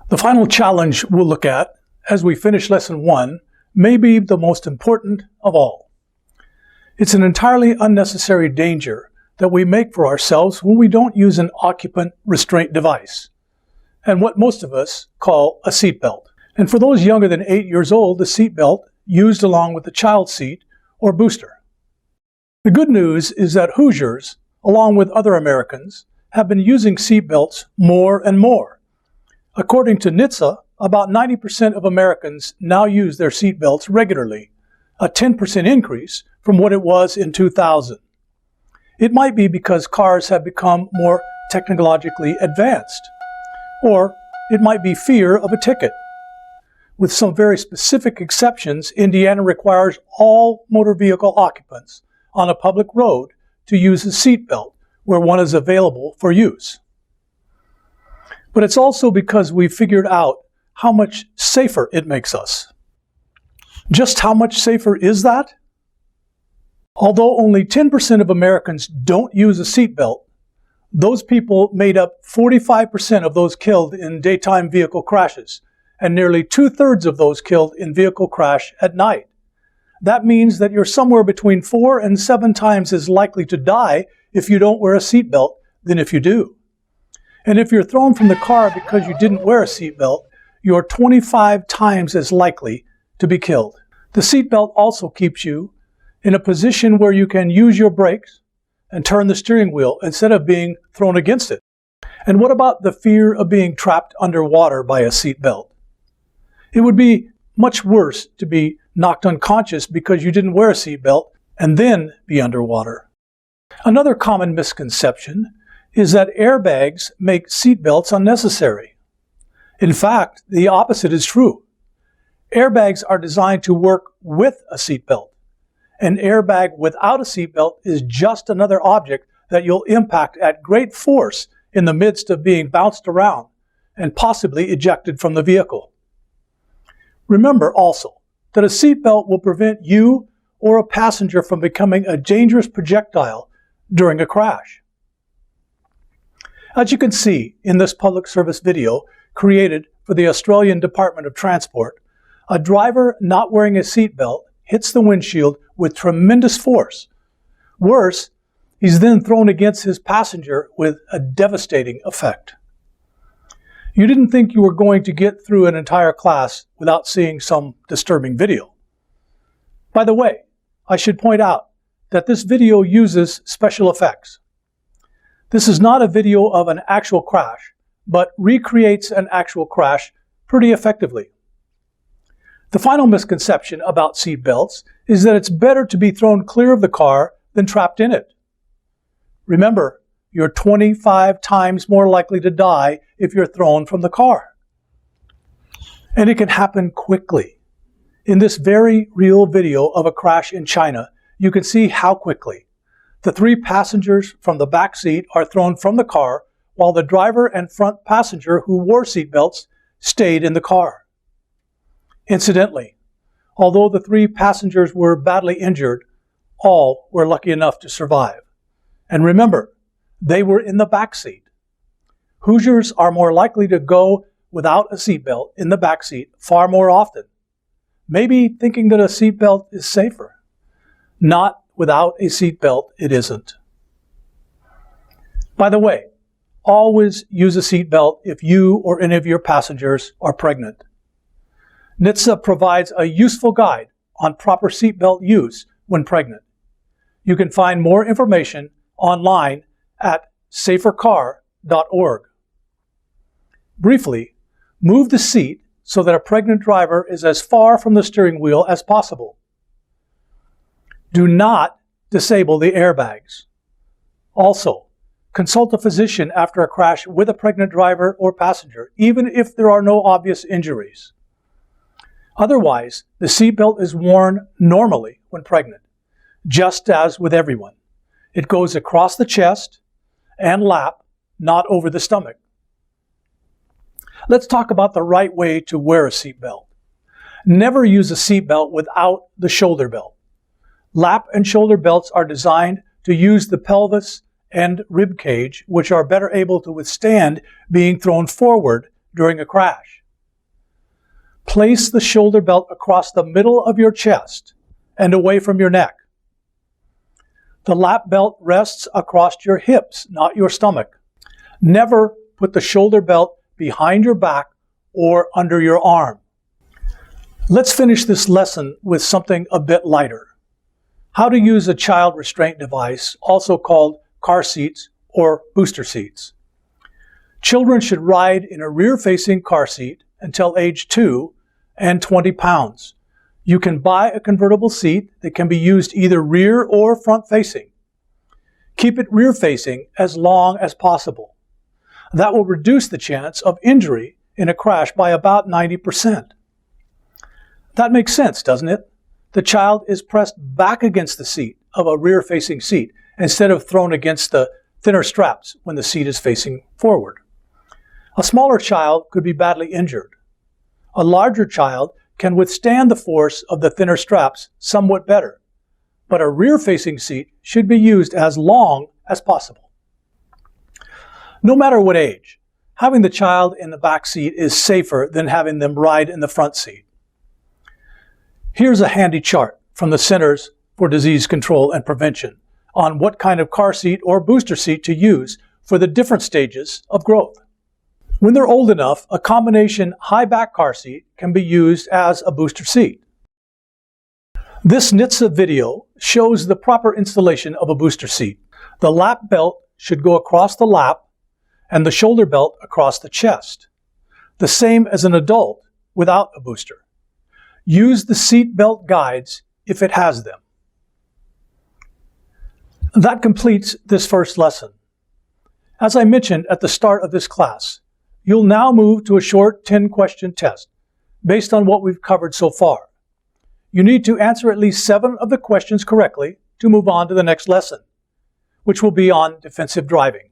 The final challenge we'll look at as we finish Lesson 1 may be the most important of all. It's an entirely unnecessary danger that we make for ourselves when we don't use an occupant restraint device, and what most of us call a seatbelt. And for those younger than 8 years old, the seatbelt used along with the child seat or booster. The good news is that Hoosiers, along with other Americans, have been using seatbelts more and more. According to NHTSA, about 90% of Americans now use their seatbelts regularly, a 10% increase from what it was in 2000. It might be because cars have become more technologically advanced, or it might be fear of a ticket. With some very specific exceptions, Indiana requires all motor vehicle occupants on a public road to use a seatbelt where one is available for use. But it's also because we've figured out how much safer it makes us. Just how much safer is that? Although only 10% of Americans don't use a seatbelt, those people made up 45% of those killed in daytime vehicle crashes, and nearly 2/3 of those killed in vehicle crash at night. That means that you're somewhere between 4 and 7 times as likely to die if you don't wear a seatbelt than if you do. And if you're thrown from the car because you didn't wear a seatbelt, you're 25 times as likely to be killed. The seatbelt also keeps you in a position where you can use your brakes and turn the steering wheel instead of being thrown against it. And what about the fear of being trapped underwater by a seatbelt? It would be much worse to be knocked unconscious because you didn't wear a seatbelt and then be underwater. Another common misconception is that airbags make seatbelts unnecessary. In fact, the opposite is true. Airbags are designed to work with a seatbelt. An airbag without a seatbelt is just another object that you'll impact at great force in the midst of being bounced around and possibly ejected from the vehicle. Remember also that a seatbelt will prevent you or a passenger from becoming a dangerous projectile during a crash. As you can see in this public service video created for the Australian Department of Transport, a driver not wearing a seatbelt hits the windshield with tremendous force. Worse, he's then thrown against his passenger with a devastating effect. You didn't think you were going to get through an entire class without seeing some disturbing video. By the way, I should point out that this video uses special effects. This is not a video of an actual crash, but recreates an actual crash pretty effectively. The final misconception about seatbelts is that it's better to be thrown clear of the car than trapped in it. Remember, you're 25 times more likely to die if you're thrown from the car. And it can happen quickly. In this very real video of a crash in China, you can see how quickly. The 3 passengers from the back seat are thrown from the car, while the driver and front passenger who wore seatbelts stayed in the car. Incidentally, although the 3 passengers were badly injured, all were lucky enough to survive. And remember, they were in the back seat. Hoosiers are more likely to go without a seatbelt in the back seat far more often, maybe thinking that a seatbelt is safer. Not without a seatbelt, it isn't. By the way, always use a seatbelt if you or any of your passengers are pregnant. NHTSA provides a useful guide on proper seatbelt use when pregnant. You can find more information online at safercar.org. Briefly, move the seat so that a pregnant driver is as far from the steering wheel as possible. Do not disable the airbags. Also, consult a physician after a crash with a pregnant driver or passenger, even if there are no obvious injuries. Otherwise, the seatbelt is worn normally when pregnant, just as with everyone. It goes across the chest and lap, not over the stomach. Let's talk about the right way to wear a seatbelt. Never use a seatbelt without the shoulder belt. Lap and shoulder belts are designed to use the pelvis and rib cage, which are better able to withstand being thrown forward during a crash. Place the shoulder belt across the middle of your chest and away from your neck. The lap belt rests across your hips, not your stomach. Never put the shoulder belt behind your back or under your arm. Let's finish this lesson with something a bit lighter. How to use a child restraint device, also called car seats or booster seats. Children should ride in a rear-facing car seat until age 2 and 20 pounds. You can buy a convertible seat that can be used either rear or front-facing. Keep it rear-facing as long as possible. That will reduce the chance of injury in a crash by about 90%. That makes sense, doesn't it? The child is pressed back against the seat of a rear-facing seat instead of thrown against the thinner straps when the seat is facing forward. A smaller child could be badly injured. A larger child can withstand the force of the thinner straps somewhat better, but a rear-facing seat should be used as long as possible. No matter what age, having the child in the back seat is safer than having them ride in the front seat. Here's a handy chart from the Centers for Disease Control and Prevention on what kind of car seat or booster seat to use for the different stages of growth. When they're old enough, a combination high back car seat can be used as a booster seat. This NHTSA video shows the proper installation of a booster seat. The lap belt should go across the lap and the shoulder belt across the chest, the same as an adult without a booster. Use the seat belt guides if it has them. That completes this first lesson. As I mentioned at the start of this class, you'll now move to a short 10-question test based on what we've covered so far. You need to answer at least 7 of the questions correctly to move on to the next lesson, which will be on defensive driving.